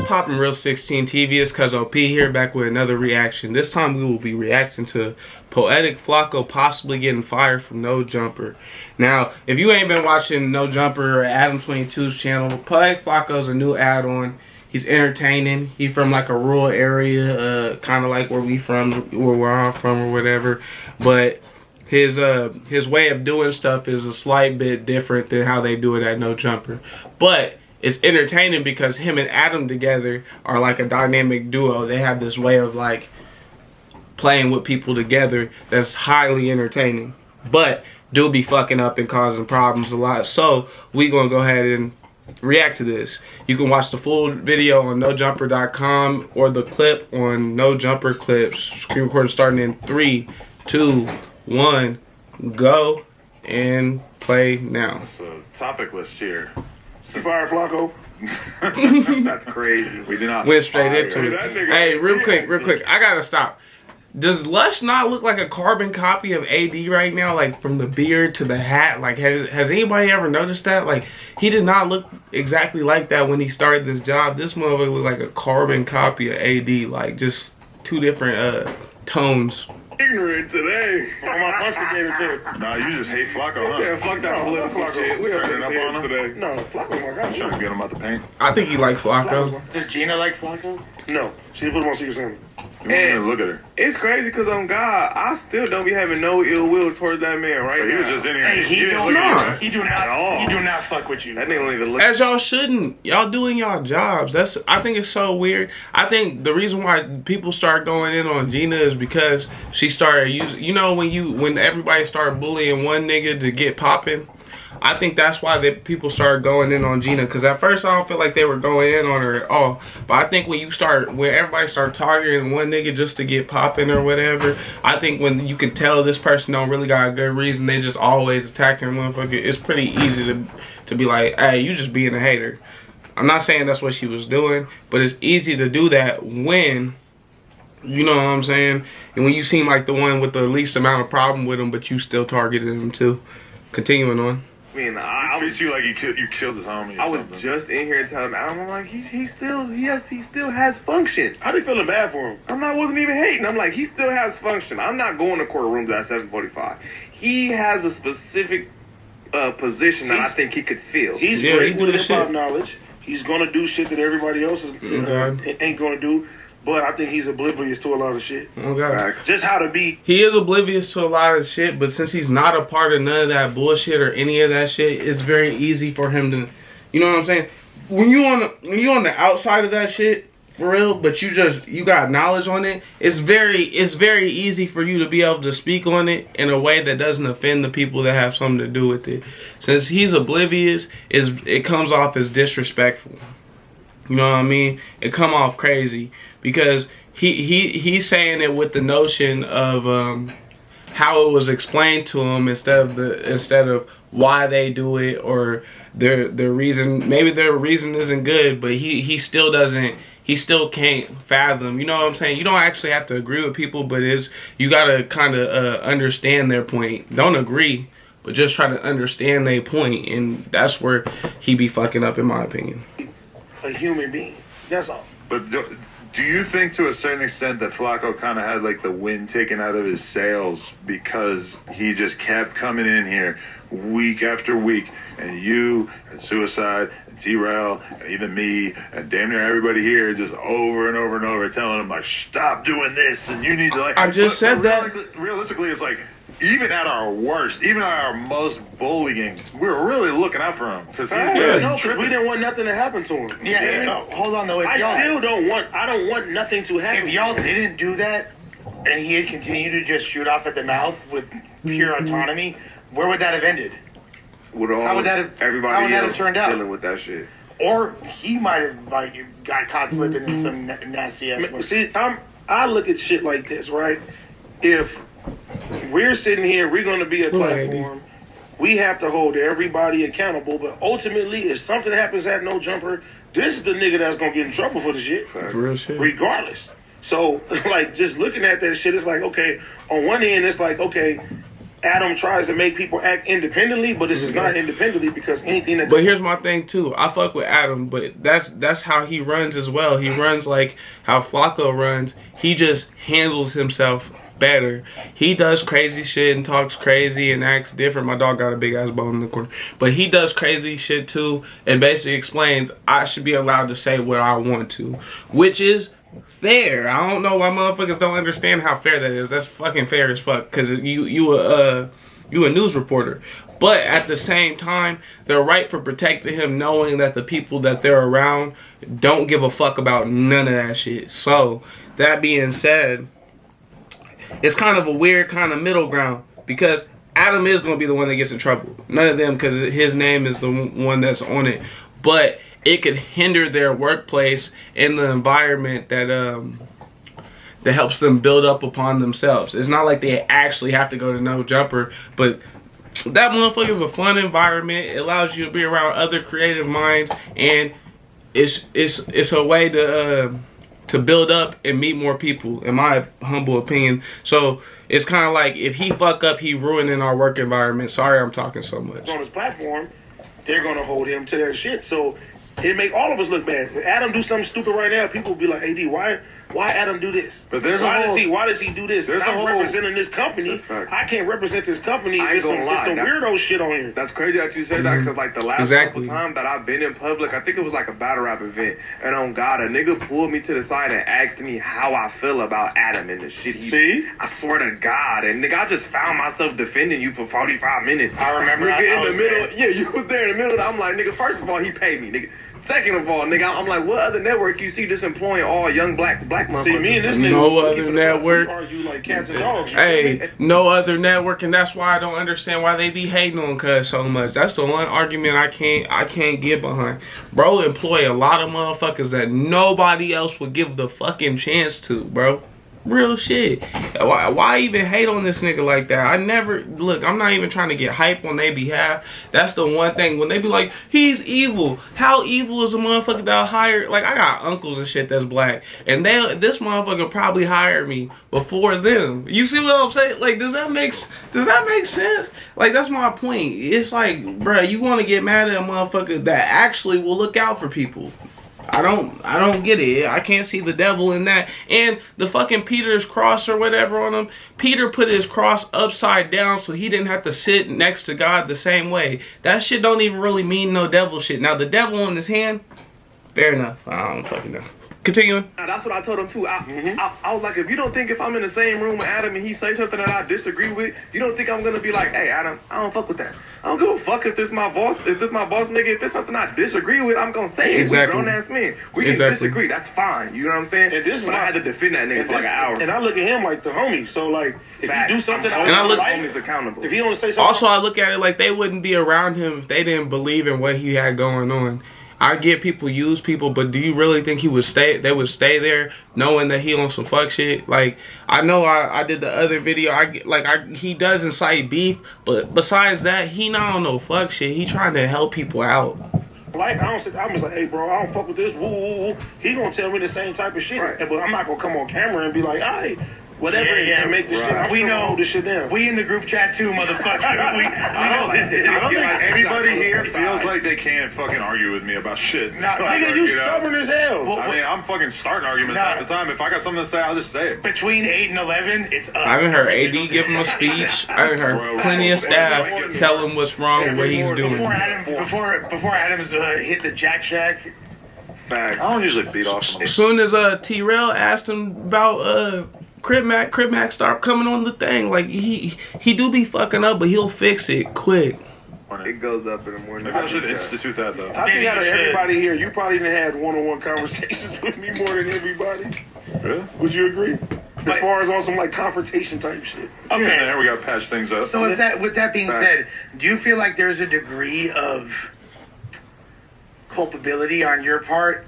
poppin' Real 16 TV? It's Cuzzo P here, back with another reaction. This time we will be reacting to Poetik Flakko possibly getting fired from No Jumper. Now, if you ain't been watching No Jumper or Adam22's channel, Poetik Flakko's a new add-on. He's entertaining. He's from like a rural area, kind of like where I'm from or whatever. But his way of doing stuff is a slight bit different than how they do it at No Jumper. But it's entertaining because him and Adam together are like a dynamic duo. They have this way of like playing with people together that's highly entertaining. But do be fucking up and causing problems a lot. So we gonna go ahead and react to this. You can watch the full video on nojumper.com or the clip on No Jumper Clips. Screen recording starting in 3, 2, 1, go and play now. So topic list here. You fired Flakko? That's crazy. We did not went straight into it. Hey, real quick. I gotta stop. Does Lush not look like a carbon copy of AD right now? Like from the beard to the hat. Like has anybody ever noticed that? Like he did not look exactly like that when he started this job. This motherfucker looked like a carbon copy of AD. Like just two different tones. Ignorant today. On my instigator too. Nah, you just hate Flakko, huh? Yeah, fuck that political shit. We turning up on him today. No, Flakko, my God. Trying to get him out the paint. I think he like Flakko. Does Gina like Flakko? No, she put him on Secret Santa. And look at her. It's crazy because on God, I still don't be having no ill will towards that man right He now. was just in here. Hey, he do not fuck with you. That nigga don't even look. As y'all shouldn't. Y'all doing y'all jobs. I think it's so weird. I think the reason why people start going in on Gina is because she started using, you know, when everybody started bullying one nigga to get popping. I think that's why people started going in on Gina. Because at first I don't feel like they were going in on her at all. But I think when everybody started targeting one nigga just to get popping or whatever, I think when you can tell this person don't really got a good reason, they just always attacking motherfucker. It's pretty easy to be like, hey, you just being a hater. I'm not saying that's what she was doing, but it's easy to do that when, you know what I'm saying? And when you seem like the one with the least amount of problem with him, but you still targeted him too. Continuing on. I mean, I treat you like you killed his homie. I was just in here telling him, I'm like, he still has function. I be feeling bad for him. Wasn't even hating. I'm like, he still has function. I'm not going to courtrooms at 7:45. He has a specific position that I think he could fill. He's great with hip hop knowledge. He's gonna do shit that everybody else ain't gonna do. But I think he's oblivious to a lot of shit. Okay. Just how to be. He is oblivious to a lot of shit, but since he's not a part of none of that bullshit or any of that shit, it's very easy for him to, you know what I'm saying? When you on the outside of that shit, for real, but you got knowledge on it, it's very easy for you to be able to speak on it in a way that doesn't offend the people that have something to do with it. Since he's oblivious, it comes off as disrespectful. You know what I mean? It come off crazy because he's saying it with the notion of how it was explained to him instead of why they do it or their reason. Maybe their reason isn't good, but he still can't fathom. You know what I'm saying? You don't actually have to agree with people, but you gotta kind of understand their point. Don't agree, but just try to understand their point, and that's where he be fucking up, in my opinion. A human being. That's all. But do you think to a certain extent that Flakko kind of had like the wind taken out of his sails because he just kept coming in here week after week, and you and Suicide and T-Rail and even me and damn near everybody here just over and over and over telling him like, stop doing this and you need to like. I just said that. Realistically, it's like, even at our worst, even at our most bullying, we were really looking out for him because we didn't want nothing to happen to him. Yeah. No, hold on though. I don't want nothing to happen. If y'all didn't do that, and he had continued to just shoot off at the mouth with pure autonomy, where would that have ended? How would that have turned out? Dealing with that shit. Or he might have like got caught slipping in some nasty ass. See, I look at shit like this, right? If we're sitting here, we're going to be a platform. We have to hold everybody accountable, but ultimately, if something happens at No Jumper, this is the nigga that's going to get in trouble for the shit. For real shit. Regardless. So, like, just looking at that shit, it's like, okay, on one end, it's like, okay, Adam tries to make people act independently, but this is not independently because anything that. But here's my thing too. I fuck with Adam, but that's how he runs as well. He runs like how Flakko runs. He just handles himself better. He does crazy shit and talks crazy and acts different. My dog got a big ass bone in the corner, but he does crazy shit too, and basically explains I should be allowed to say what I want to, which is fair. I don't know why motherfuckers don't understand how fair that is. That's fucking fair as fuck. Cause you a news reporter. But at the same time, they're right for protecting him, knowing that the people that they're around don't give a fuck about none of that shit. So that being said, it's kind of a weird kind of middle ground because Adam is going to be the one that gets in trouble. None of them, because his name is the one that's on it. But it could hinder their workplace and the environment that that helps them build up upon themselves. It's not like they actually have to go to No Jumper, but that motherfucker is a fun environment. It allows you to be around other creative minds, and it's a way to build up and meet more people, in my humble opinion. So it's kind of like if he fuck up, he ruining our work environment. Sorry, I'm talking so much. On his platform, they're gonna hold him to that shit. So it make all of us look bad. If Adam do something stupid right now, people will be like, "AD, why Adam do this? But there's why does he do this? There's I'm representing this company. I can't represent this company. I ain't It's some gonna lie. weirdo shit on here. That's crazy that you said that, because like the last couple times that I've been in public, I think it was like a battle rap event, and on God, a nigga pulled me to the side and asked me how I feel about Adam and the shit he. See? I swear to God, and nigga, I just found myself defending you for 45 minutes. I remember nigga, I in was the middle. there. Yeah, you was there in the middle. I'm like, nigga, first of all, he paid me, nigga. Second of all, nigga, I'm like, what other network you see this employing all young black motherfuckers? See, me and this nigga No was other keeping network. We argue like cats and dogs. Hey, no other network, and that's why I don't understand why they be hating on Cuz so much. That's the one argument I can't get behind. Bro employ a lot of motherfuckers that nobody else would give the fucking chance to, bro. Real shit. Why even hate on this nigga like that? I never look. I'm not even trying to get hype on their behalf. That's the one thing when they be like, he's evil. How evil is a motherfucker that hired? Like I got uncles and shit that's black, and this motherfucker probably hired me before them. You see what I'm saying? Like, does that make sense? Like that's my point. It's like, bruh, you want to get mad at a motherfucker that actually will look out for people. I don't get it. I can't see the devil in that. And the fucking Peter's cross or whatever on him. Peter put his cross upside down so he didn't have to sit next to God the same way. That shit don't even really mean no devil shit. Now the devil on his hand, fair enough. I don't fucking know. Continuing. Now, that's what I told him too. I was like, if you don't think if I'm in the same room with Adam and he say something that I disagree with, you don't think I'm gonna be like, hey Adam, I don't fuck with that. I don't give a fuck if this my boss, nigga. If it's something I disagree with, I'm gonna say it. Exactly. We grown ass men. We can disagree. That's fine. You know what I'm saying? And this is but I had to defend that nigga for like an hour. And I look at him like the homie. So like, if you do something, and I look like, homies accountable. if he don't say something, Also, I look at it like they wouldn't be around him if they didn't believe in what he had going on. I get people use people, but do you really think they would stay there knowing that he on some fuck shit? Like, I know I did the other video, he does incite beef, but besides that, he not on no fuck shit. He trying to help people out. like I'm just like, hey bro, I don't fuck with this. Woo, woo, woo. He gonna tell me the same type of shit, but I'm not gonna come on camera and be like, alright. Whatever, and make this shit. We know hold this shit down. We in the group chat too, motherfucker. I don't think anybody here feels like they can't fucking argue with me about shit. Nigga, you stubborn as hell. I mean, I'm fucking starting arguments half the time. If I got something to say, I'll just say it. Between 8 and 11, it's up. I haven't heard AD give him a speech. I haven't heard plenty of staff tell him what's wrong with what he's doing. Before Adams hit the Jack Shack. I don't usually beat off. As soon as T-Rail asked him about Crib Mac start coming on the thing. Like he do be fucking up, but he'll fix it quick. It goes up in the morning. Maybe I should institute that though. I think out of everybody here, you probably done had one-on-one conversations with me more than everybody. Really? Would you agree? As far as on some like confrontation type shit. Okay, there we got patch things up. So with that being said, do you feel like there's a degree of culpability on your part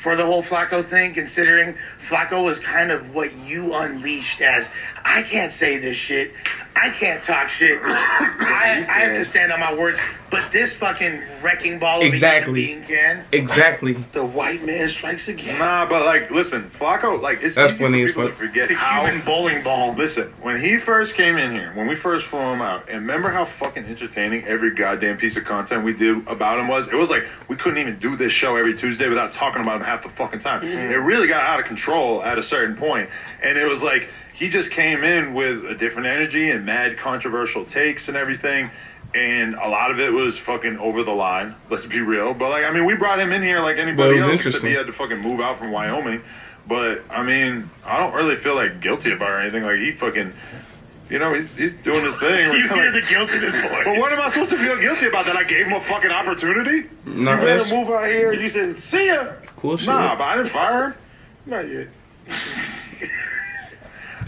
for the whole Flakko thing, considering Flakko was kind of what you unleashed as, I can't say this shit, I can't talk shit, I have to stand on my words, but this fucking wrecking ball of Exactly. a human being can. Exactly. The white man strikes again. Nah, but like, listen, Flacco, like, it's That's easy funny for as people to fuck. forget It's a how. human bowling ball. Listen, when he first came in here, when we first flew him out, and remember how fucking entertaining every goddamn piece of content we did about him was? It was like we couldn't even do this show every Tuesday without talking about him half the fucking time. It really got out of control at a certain point, and it was like he just came in with a different energy and mad controversial takes and everything. And a lot of it was fucking over the line. Let's be real. But like, I mean, we brought him in here like But anybody it was else, except interesting. he had to fucking move out from Wyoming. But I mean, I don't really feel like guilty about it or anything. Like he fucking, you know, he's doing his thing. You We're hear kinda- the guilt in his voice. But what am I supposed to feel guilty about? That I gave him a fucking opportunity? No, You had that's to move out here. You said, "See ya." cool shit. Nah, but I didn't fire him. Not yet.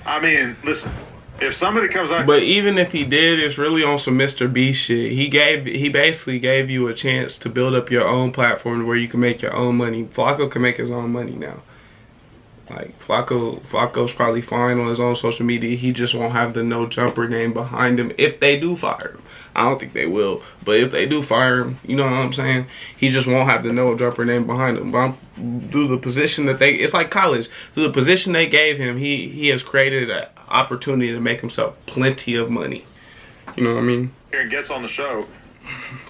I mean, listen, if somebody comes out, But even if he did, it's really on some Mr. B shit. He basically gave you a chance to build up your own platform where you can make your own money. Flacco can make his own money now. Like Flacco's probably fine on his own social media. He just won't have the no jumper name behind him if they do fire him. I don't think they will, but if they do fire him, you know what I'm saying? He just won't have the no jumper name behind him. But through the position that it's like college. Through the position they gave him, he has created an opportunity to make himself plenty of money. You know what I mean? and gets on the show,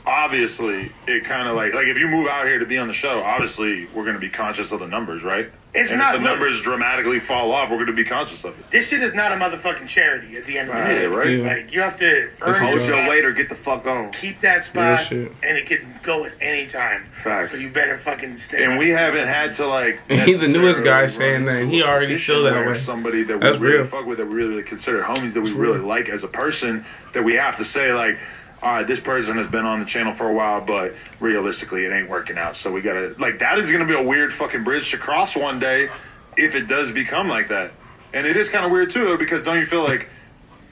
obviously it kind of like if you move out here to be on the show, obviously we're going to be conscious of the numbers, right? It's and not. if the numbers dramatically fall off, we're going to be conscious of it. This shit is not a motherfucking charity at the end of the Right, day. right. Yeah. Like, you have to earn Hold your your spot, Wait or get the fuck on. keep that Real spot, shit. and it can go at any time. Facts. So you better fucking stay. And we haven't had to like. And he's the newest guy necessarily saying run that, and he into a already position feel that where way. Somebody that we That's really real. fuck with, that we really consider homies, that we really like as a person, that we have to say like, all right, this person has been on the channel for a while, but realistically, it ain't working out. So we gotta like that is gonna be a weird fucking bridge to cross one day, if it does become like that. And it is kind of weird too, because don't you feel like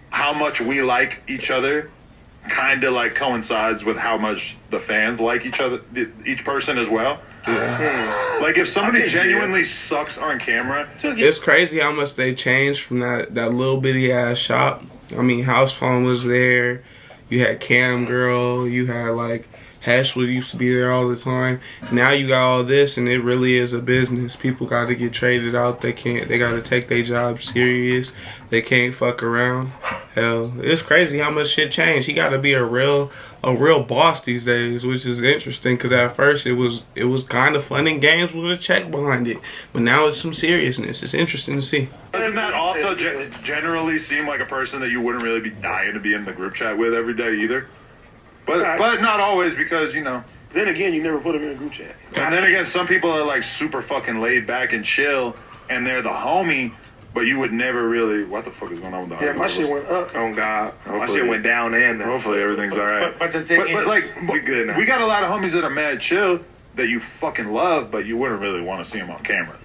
how much we like each other kind of like coincides with how much the fans like each other, each person as well? Like if somebody genuinely sucks on camera, It's crazy how much they changed from that little bitty ass shop. I mean, House Phone was there. You had Cam Girl. You had like Hashwood used to be there all the time. Now you got all this, and it really is a business. People got to get traded out. They got to take their job serious. They can't fuck around. Hell, it's crazy how much shit changed. He got to be a real boss these days, which is interesting because at first it was kind of fun and games with a check behind it, but now it's some seriousness. It's interesting to see. doesn't that also generally seem like a person that you wouldn't really be dying to be in the group chat with every day either? But not always, because you know. Then again, you never put him in a group chat. And then again, some people are like super fucking laid back and chill, and they're the homie, but you would never really. What the fuck is going on with the Yeah, my shit went up. Oh God, my Hopefully- shit went down and down. Hopefully everything's all right. But the thing But is, like we good now. We got a lot of homies that are mad chill that you fucking love, but you wouldn't really want to see them on camera.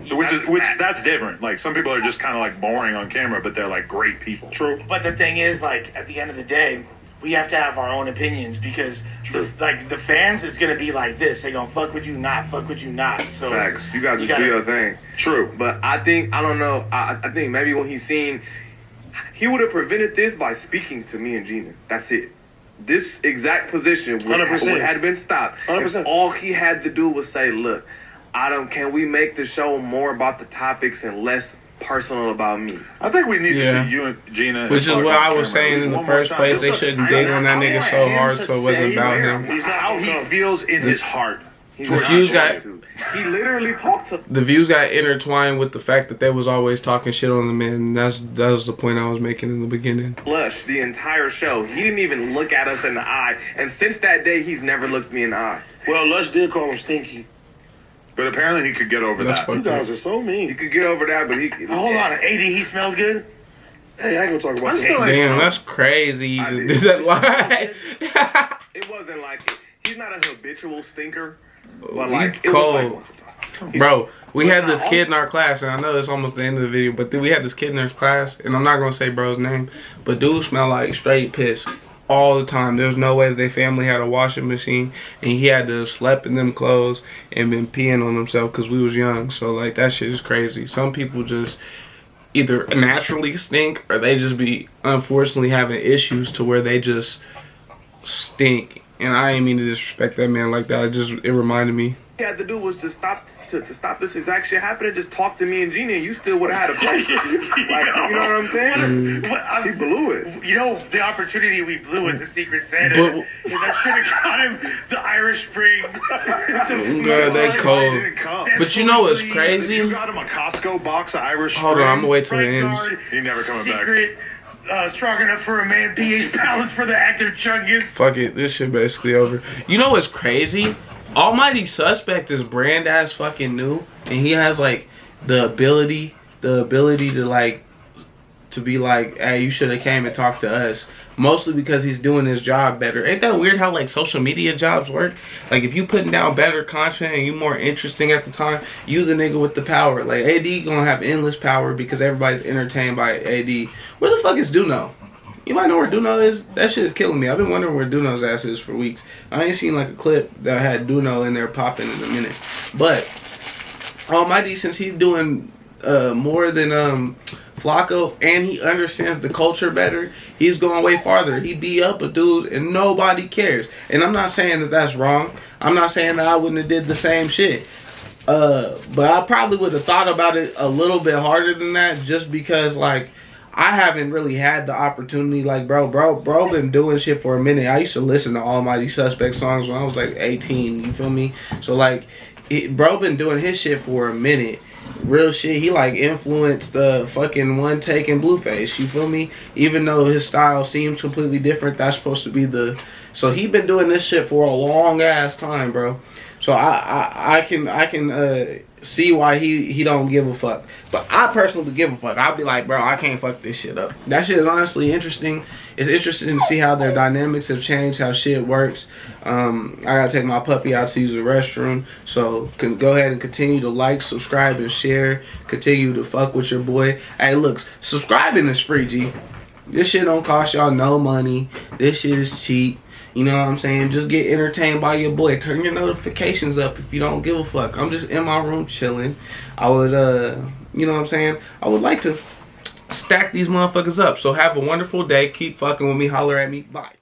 That's different. Like some people are just kind of like boring on camera, but they're like great people. True. but the thing is, like, at the end of the day, we have to have our own opinions because, the fans, it's gonna be like this. They gonna fuck with you, not fuck with you, not. So Facts. You gotta just do your thing. True. But I think I don't know. I think maybe when he's seen, he would have prevented this by speaking to me and Gina. That's it. This exact position would 100%. had been stopped. 100%. If all he had to do was say, "Look, can we make the show more about the topics and less personal about me?" I think we need Yeah. to see you and Gina. Which is talk what on I was camera saying at least in the one more first time. place. They Just shouldn't I dig on that want nigga him so to hard so it wasn't say about where- him. He's not How gonna he come. feels in his heart. He's The not views going got- to. He literally talked to. The views got intertwined with the fact that they was always talking shit on the men. That was the point I was making in the beginning. Lush the entire show. He didn't even look at us in the eye, and since that day, he's never looked me in the eye. Well, Lush did call him stinky. But apparently he could get over That's that. fucked You guys up. are so He mean. could get over that, but he. hold on, AD, he smelled good. Hey, I ain't gonna talk about I'm still that. like- Damn, that's crazy. You I just did. did that lie. It wasn't like it. He's not a habitual stinker, but He like it cold. was like. Bro, we had this not kid in our class, and I know it's almost the end of the video, but we had this kid in our class, and I'm not gonna say bro's name, but dude smelled like straight piss all the time. There's no way their family had a washing machine, and he had to have slept in them clothes and been peeing on himself because we was young. So like that shit is crazy. Some people just either naturally stink, or they just be unfortunately having issues to where they just stink. And I ain't mean to disrespect that man like that. It reminded me. He had to do was to stop this exact shit happening. Just talk to me and Gina, and you still would have had a place. Like, you know what I'm saying? He blew it. You know, the opportunity we blew with the Secret Santa is I should have got him the Irish Spring. God, they cold. But you know what's crazy? You got him a Costco box of Irish Spring. Hold on, I'm gonna wait till it ends. He never coming Secret, strong enough for a man, pH balance for the active chungus. Fuck it, this shit basically over. You know what's crazy? Almighty Suspect is brand ass fucking new, and he has like the ability to like to be like, hey, you should have came and talked to us. Mostly because he's doing his job better. Ain't that weird how like social media jobs work? Like if you putting down better content and you more interesting at the time, you the nigga with the power. Like AD gonna have endless power because everybody's entertained by AD. Where the fuck is Duno? You might know where Duno is. That shit is killing me. I've been wondering where Duno's ass is for weeks. I ain't seen like a clip that had Duno in there popping in a minute. But Almighty, since he's doing more than Flakko, and he understands the culture better, he's going way farther. He beat up a dude and nobody cares. And I'm not saying that that's wrong. I'm not saying that I wouldn't have did the same shit. But I probably would have thought about it a little bit harder than that, just because like I haven't really had the opportunity. Like bro been doing shit for a minute. I used to listen to Almighty Suspect songs when I was like 18, you feel me? So like bro been doing his shit for a minute. Real shit, he like influenced fucking One Take and Blueface, you feel me? Even though his style seems completely different, that's supposed to be the... So he been doing this shit for a long ass time, bro. So I can see why he don't give a fuck. But I personally would give a fuck. I'd be like, bro, I can't fuck this shit up. That shit is honestly interesting. It's interesting to see how their dynamics have changed, how shit works. I gotta take my puppy out to use the restroom. So go ahead and continue to like, subscribe, and share. Continue to fuck with your boy. Hey, look, subscribing is free, G. This shit don't cost y'all no money. This shit is cheap. You know what I'm saying? Just get entertained by your boy. Turn your notifications up if you don't give a fuck. I'm just in my room chilling. I would, you know what I'm saying? I would like to stack these motherfuckers up. So have a wonderful day. Keep fucking with me. Holler at me. Bye.